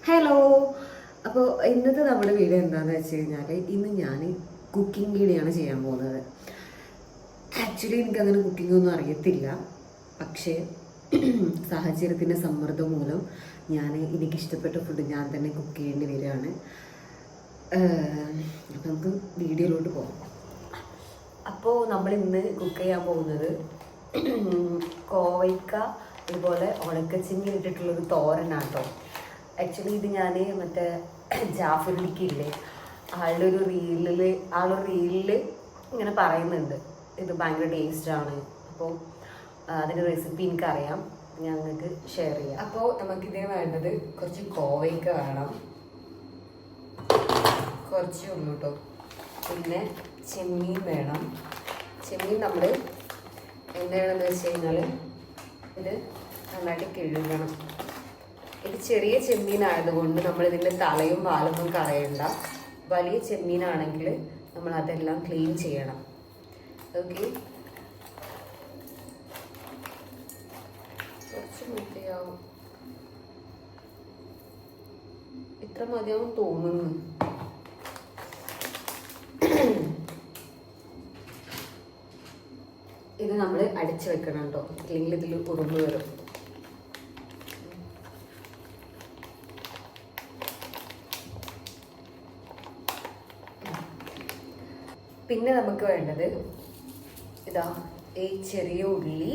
Hello. അപ്പോൾ ഇന്നത്തെ നമ്മുടെ വീഡിയോ എന്താണെന്ന് വെച്ച് കഴിഞ്ഞാൽ ഇന്ന് ഞാൻ കുക്കിംഗ് വീഡിയോ ആണ് ചെയ്യാൻ പോകുന്നത്. ആക്ച്വലി എനിക്കങ്ങനെ കുക്കിംഗ് ഒന്നും അറിയത്തില്ല, പക്ഷേ സാഹചര്യത്തിൻ്റെ സമ്മർദ്ദം മൂലം എനിക്കിഷ്ടപ്പെട്ട ഫുഡ് ഞാൻ തന്നെ കുക്ക് ചെയ്യേണ്ടി വരികയാണ്. അപ്പം നമുക്ക് വീഡിയോയിലോട്ട് പോകാം. അപ്പോൾ നമ്മൾ ഇന്ന് കുക്ക് ചെയ്യാൻ പോകുന്നത് കോവയ്ക്ക അതുപോലെ ഉണക്കച്ചിങ്ങി ഇട്ടിട്ടുള്ളൊരു തോരനാട്ടോ. ആക്ച്വലി ഇത് ഞാൻ മറ്റേ ജാഫറിലിക്കില്ലേ, ആളുടെ റീലിൽ ഇങ്ങനെ പറയുന്നുണ്ട് ഇത് ഭയങ്കര ടേസ്റ്റാണ്. അപ്പോൾ അതിൻ്റെ റെസിപ്പി എനിക്കറിയാം, ഞാൻ നിങ്ങൾക്ക് ഷെയർ ചെയ്യാം. അപ്പോൾ നമുക്കിതിന് വേണ്ടത് കുറച്ച് കോവയ്ക്ക വേണം, കുറച്ചേ ഉള്ളൂ കേട്ടോ. പിന്നെ ചെമ്മീൻ വേണം. ചെമ്മീൻ നമ്മൾ എന്താണെന്ന് വെച്ച് കഴിഞ്ഞാൽ ഇത് നന്നായിട്ട് കഴുകണം. ഇത് ചെറിയ ചെമ്മീനായതുകൊണ്ട് നമ്മളിതിൻ്റെ തലയും വാലൊന്നും കളയണ്ട. വലിയ ചെമ്മീനാണെങ്കിൽ നമ്മൾ അതെല്ലാം ക്ലീൻ ചെയ്യണം. ഓക്കെ, കുറച്ച് മതിയാവും, ഇത്ര മതിയാവും തോന്നുന്നു. ഇത് നമ്മൾ അടിച്ചു വെക്കണം കേട്ടോ, ഇല്ലെങ്കിൽ ഇതിൽ ഉറുമ്പ് വരും. പിന്നെ നമുക്ക് വേണ്ടത് ഇതാ ഈ ചെറിയ ഉള്ളി,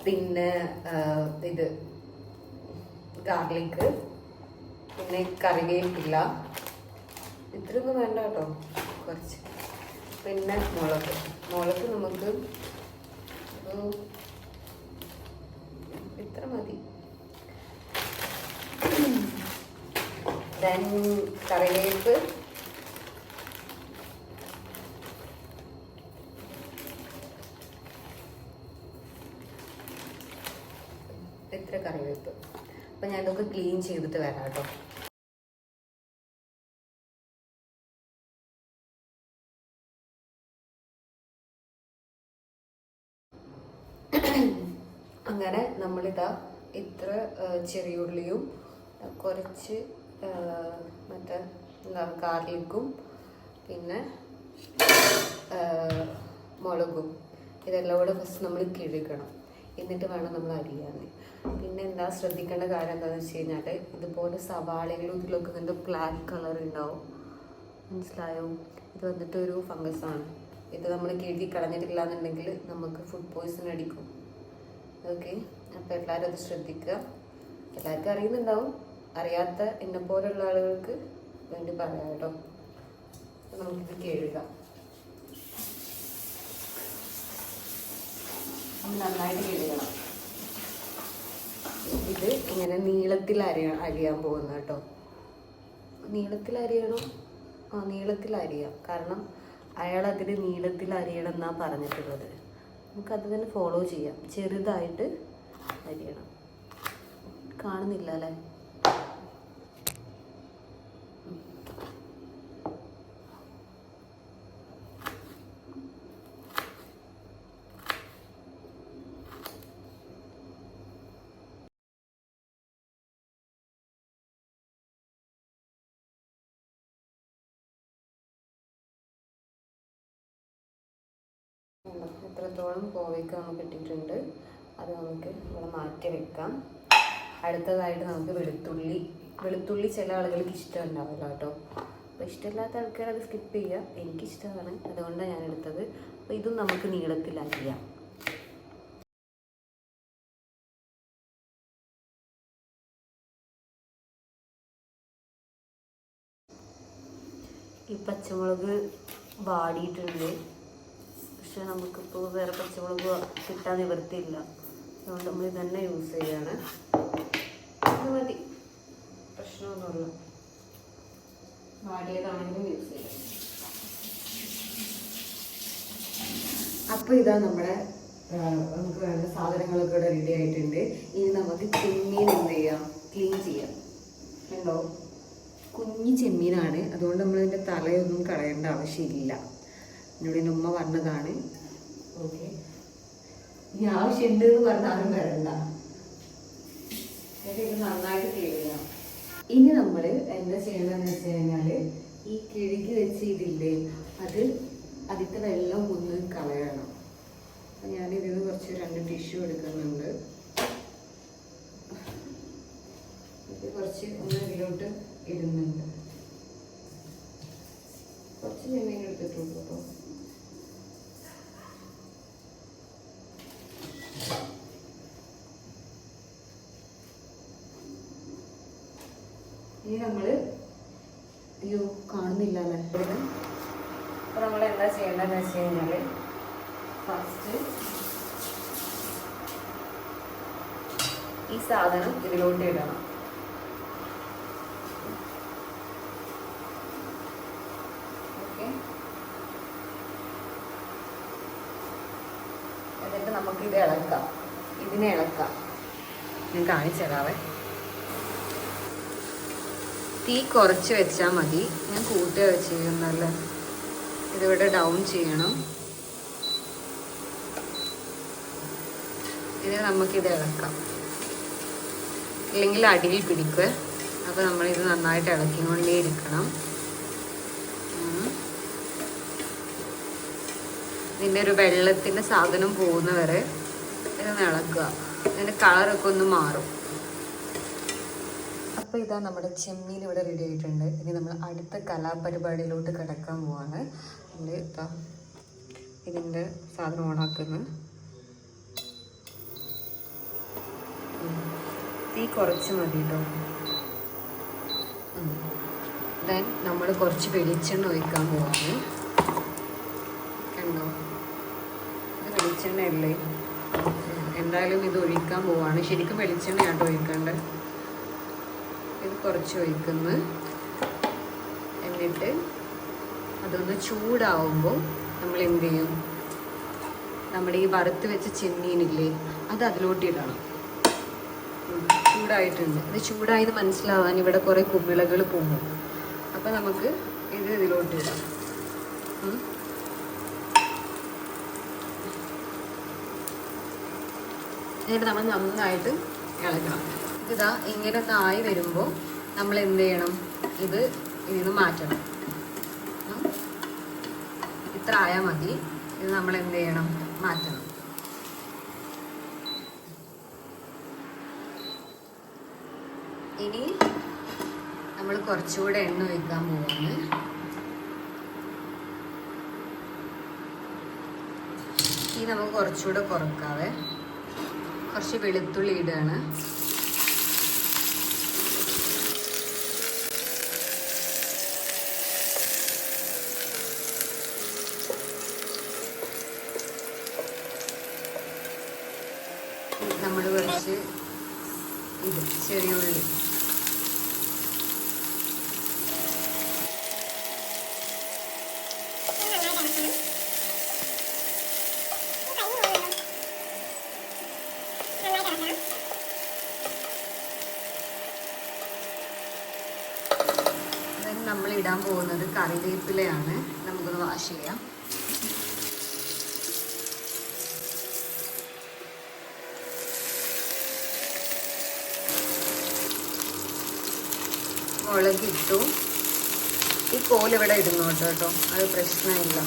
പിന്നെ ഇത് ഗാർലിക്ക്, പിന്നെ കറിവേപ്പില, ഇത്രയൊന്നും വേണ്ട കേട്ടോ, കുറച്ച്. പിന്നെ മുളക് നമുക്ക് ഇത്ര മതി. ദെൻ കറിവേപ്പ്, ഇത്ര കറിവേപ്പ്. അപ്പം ഞാൻ ഇതൊക്കെ ക്ലീൻ ചെയ്തിട്ട് വരാം കേട്ടോ. അങ്ങനെ നമ്മളിതാ ഇത്ര ചെറിയുള്ളിയും കുറച്ച് മറ്റേ എന്താണ് ഗാർലിക്കും പിന്നെ മുളകും ഇതെല്ലാം കൂടെ ഫസ്റ്റ് നമ്മൾ കിഴുകണം, എന്നിട്ട് വേണം നമ്മൾ അരിയാൻ. പിന്നെ എന്താ ശ്രദ്ധിക്കേണ്ട കാര്യം എന്താണെന്ന് വെച്ച് കഴിഞ്ഞാൽ ഇതുപോലെ സവാളയിലും ഇതിലൊക്കെ ഇതിൻ്റെ ബ്ലാക്ക് കളർ ഉണ്ടാവും, മനസ്സിലായോ? ഇത് വന്നിട്ട് ഒരു ഫംഗസാണ്. ഇത് നമ്മൾ കഴുകി കളഞ്ഞിട്ടില്ല എന്നുണ്ടെങ്കിൽ നമുക്ക് ഫുഡ് പോയ്സൺ അടിക്കും. ഓക്കെ, അപ്പോൾ എല്ലാവരും അത് ശ്രദ്ധിക്കുക. എല്ലാവർക്കും അറിയുന്നുണ്ടാവും, അറിയാത്ത എന്നെ പോലുള്ള ആളുകൾക്ക് വേണ്ടി പറയാം കേട്ടോ. നമുക്കിത് കഴുകാം, നന്നായിട്ട് കഴുകണം. ഇത് ഇങ്ങനെ നീളത്തിൽ അരിയാൻ പോകുന്ന കേട്ടോ. നീളത്തിൽ അരിയണം, നീളത്തിൽ അരിയാം, കാരണം അയാൾ അതിന് നീളത്തിൽ അരിയണം എന്നാണ് പറഞ്ഞിട്ടുള്ളത്. നമുക്കത് തന്നെ ഫോളോ ചെയ്യാം. ചെറുതായിട്ട് അരിയണം. കാണുന്നില്ല അല്ലേ? എത്രത്തോളം കോവയ്ക്ക നമുക്ക് ഇട്ടിട്ടുണ്ട് അത് നമുക്ക് ഇവിടെ മാറ്റി വെക്കാം. അടുത്തതായിട്ട് നമുക്ക് വെളുത്തുള്ളി ചില ആളുകൾക്ക് ഇഷ്ടം ഉണ്ടാവില്ല കേട്ടോ. അപ്പോൾ ഇഷ്ടമില്ലാത്ത ആൾക്കാർ അത് സ്കിപ്പ് ചെയ്യുക. എനിക്കിഷ്ടമാണ്, അതുകൊണ്ടാണ് ഞാൻ എടുത്തത്. അപ്പോൾ ഇതും നമുക്ക് നീളത്തിൽ അരിയാം. ഈ പച്ചമുളക് വാടിയിട്ടുണ്ട്, പക്ഷെ നമുക്കിപ്പോൾ വേറെ പച്ചമുളക് കിട്ടാൻ നിവൃത്തിയില്ല, അതുകൊണ്ട് നമ്മൾ ഇതന്നെ യൂസ് ചെയ്യാണ്. അത് മതി, പ്രശ്നമൊന്നുമില്ല, വാടിയതാണെങ്കിലും യൂസ് ചെയ്യാം. അപ്പോൾ ഇതാ നമ്മുടെ നമുക്ക് വേണ്ട സാധനങ്ങളൊക്കെ ഇവിടെ റെഡി ആയിട്ടുണ്ട്. ഇനി നമുക്ക് ചെമ്മീൻ എന്ത് ചെയ്യാം, ക്ലീൻ ചെയ്യാം. ഉണ്ടോ, കുഞ്ഞു ചെമ്മീനാണ്, അതുകൊണ്ട് നമ്മളിതിൻ്റെ തലയൊന്നും കളയേണ്ട ആവശ്യമില്ല. എന്നോട് എൻ്റെ ഉമ്മ പറഞ്ഞതാണ്. ഓക്കെ, ഇനി ആവശ്യമുണ്ട് എന്ന് പറഞ്ഞാലും വരണ്ട. ഇത് നന്നായിട്ട് ക്ലീൻ ചെയ്യാം. ഇനി എന്താ ചെയ്യേണ്ടതെന്ന് വെച്ച് കഴിഞ്ഞാൽ ഈ കിഴുകി വെച്ച് ഇതില്ലേ അത് അതിൻ്റെ വെള്ളം ഒന്ന് കളയണം. അപ്പം ഞാനിതിൽ നിന്ന് കുറച്ച് 2 ടിഷ്യൂ എടുക്കുന്നുണ്ട്. ഇത് കുറച്ച് ഒന്ന് ഇതിലോട്ട് ഇടുന്നുണ്ട്. കുറച്ച് ചെമ്മീൻ എടുത്തിട്ടുള്ളൂ കേട്ടോ. ഇനി നമ്മൾ അയ്യോ കാണുന്നില്ല അല്ലേ. അപ്പോൾ നമ്മൾ എന്താ ചെയ്യേണ്ടതെന്ന് വെച്ച് കഴിഞ്ഞാൽ ഫസ്റ്റ് ഈ സാധനം ഇതിലോട്ട് ഇടണം. ഓക്കെ, എന്നിട്ട് നമുക്കിത് ഇളക്കാം. ഇതിനെ ഇളക്കാം. ഞാൻ കാണിച്ചു തരാവേ. തീ കുറച്ച് വെച്ചാൽ മതി. ഞാൻ കൂട്ടുക ചെയ്യുന്നല്ലേ. ഇതിവിടെ ഡൗൺ ചെയ്യണം. ഇത് നമുക്കിത് ഇളക്കാം, ഇല്ലെങ്കിൽ അടിയിൽ പിടിക്കുക. അപ്പോൾ നമ്മളിത് നന്നായിട്ട് ഇളക്കിക്കൊണ്ടേ ഇരിക്കണം. ഇതിൻ്റെ ഒരു വെള്ളത്തിൻ്റെ സാധനം പോകുന്നവരെ ഇതൊന്ന് ഇളക്കുക. അതിൻ്റെ കളറൊക്കെ ഒന്ന് മാറും. അപ്പോൾ ഇതാ നമ്മുടെ ചെമ്മീൻ ഇവിടെ റെഡി ആയിട്ടുണ്ട്. ഇനി നമ്മൾ അടുത്ത കലാപരിപാടിയിലോട്ട് കിടക്കാൻ പോവാണ്. നമ്മൾ ഇതാ ഇതിൻ്റെ സാധനം ഓണാക്കുന്നു. തീ കുറച്ച് മതി കേട്ടോ. ദെൻ നമ്മൾ കുറച്ച് വെളിച്ചെണ്ണ ഒഴിക്കാൻ പോവാണ്. കണ്ടോ, ഇത് വെളിച്ചെണ്ണ അല്ലേ. എന്തായാലും ഇത് ഒഴിക്കാൻ പോവാണ്. ശരിക്കും വെളിച്ചെണ്ണയാട്ടോ ഒഴിക്കേണ്ടത്. ഇത് കുറച്ച് ഒഴിക്കുന്നു. എന്നിട്ട് അതൊന്ന് ചൂടാവുമ്പോൾ നമ്മൾ എന്ത് ചെയ്യും, നമ്മുടെ ഈ വറുത്ത് വെച്ച ചെമ്മീനില്ലേ അത് അതിലോട്ട് ഇടണം. ചൂടായിട്ടുണ്ട്. ഇത് ചൂടായത് മനസ്സിലാവാൻ ഇവിടെ കുറേ കുമിളകൾ പോകും. അപ്പം നമുക്ക് ഇത് ഇതിലോട്ട് ഇടാം. എന്നിട്ട് നമ്മൾ നന്നായിട്ട് ഇളക്കണം. ഇതാ ഇങ്ങനെ ഒന്ന് ആയി വരുമ്പോൾ നമ്മൾ എന്ത് ചെയ്യണം, ഇത് ഇതിന് മാറ്റണം. ഇത്ര ആയാൽ മതി. ഇത് നമ്മൾ എന്ത് ചെയ്യണം, മാറ്റണം. ഇനി നമ്മൾ കുറച്ചുകൂടെ എണ്ണ ഒഴിക്കാൻ പോവാണ്. ഈ നമുക്ക് കുറച്ചുകൂടെ കുറക്കാവേ. കുറച്ച് വെളുത്തുള്ളി ഇടുകയാണ്. നമ്മൾ കുറച്ച് ഇത് ചെറിയ ഉള്ളി, നമ്മൾ ഇടാൻ പോകുന്നത് കറിവേപ്പിലയാണ്. നമുക്കൊന്ന് വാഷ് ചെയ്യാം. മുളകിട്ടു. ഈ കോലിവിടെ ഇടുന്നുണ്ട് കേട്ടോ, അത് പ്രശ്നമില്ല.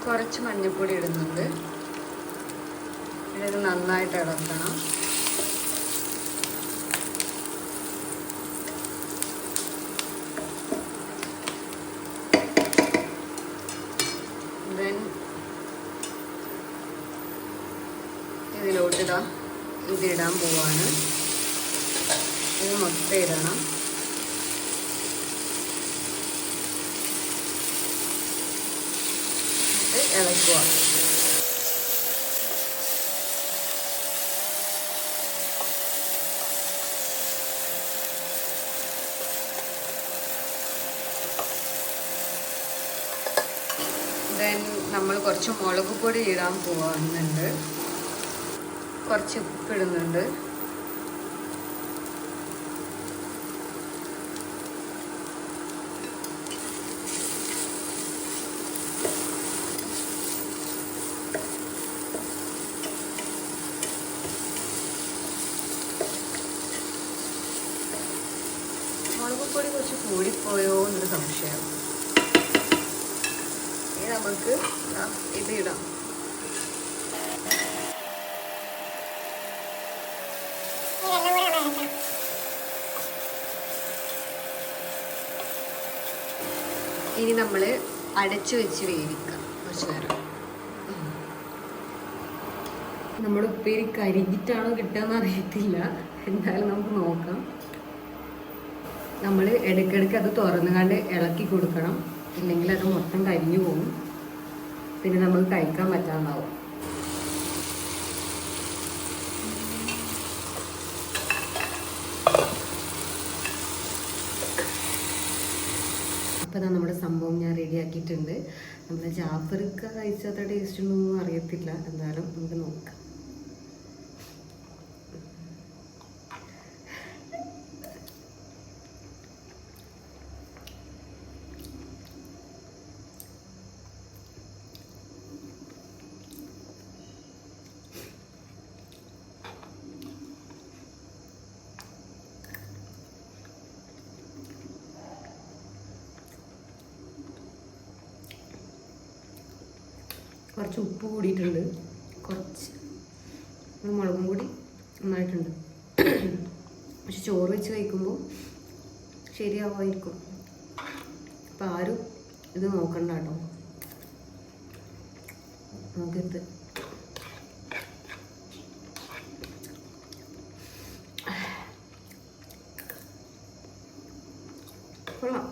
കുറച്ച് മഞ്ഞൾപ്പൊടി ഇടുന്നുണ്ട്. ഇത് നന്നായിട്ട് ഇളക്കണം. ദെൻ ഇതിലോട്ടിടാ ഇതിടാൻ പോവാണ്. ഇത് മൊത്തം ഇടണം. ഇളക്കുക. ദെൻ നമ്മൾ കുറച്ച് മുളക് പൊടി ഇടാൻ പോകുന്നുണ്ട്. കുറച്ച് ഉപ്പിടുന്നുണ്ട്. മുളക് പൊടി കുറച്ച് കൂടിപ്പോയോ എന്നൊരു സംശയം. ഇനി നമുക്ക് ഇത് ഇടാം. ഇനി നമ്മൾ അടച്ചു വെച്ച് വേവിക്കാം കുറച്ച് നേരം. നമ്മുടെ ഉപ്പേരി കരിഞ്ഞിട്ടാണോ കിട്ടുകയെന്ന് അറിയത്തില്ല, എന്തായാലും നമുക്ക് നോക്കാം. നമ്മൾ ഇടയ്ക്കിടയ്ക്ക് അത് തുറന്നുകൊണ്ട് ഇളക്കി കൊടുക്കണം, ഇല്ലെങ്കിൽ അത് മൊത്തം കരിഞ്ഞു പോകും, പിന്നെ നമുക്ക് കഴിക്കാൻ പറ്റാണ്ടാവും. അപ്പോൾ നമ്മുടെ സംഭവം ഞാൻ റെഡിയാക്കിയിട്ടുണ്ട്. നമ്മുടെ ജാഫർക്ക് കഴിച്ചാത്ത ടേസ്റ്റ് ഒന്നും അറിയത്തില്ല, എന്തായാലും നമുക്ക് നോക്കാം. കുറച്ച് ഉപ്പ് കൂടിയിട്ടുണ്ട്, കുറച്ച് മുളകും കൂടി നന്നായിട്ടുണ്ട്. പക്ഷെ ചോറ് വെച്ച് കഴിക്കുമ്പോൾ ശരിയാവുമായിരിക്കും. അപ്പം ആരും ഇത് നോക്കണ്ട കേട്ടോ. നമുക്കിത് കൊള്ളാം.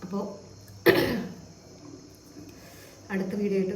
അപ്പോൾ അടുത്ത വീഡിയോ ആയിട്ട്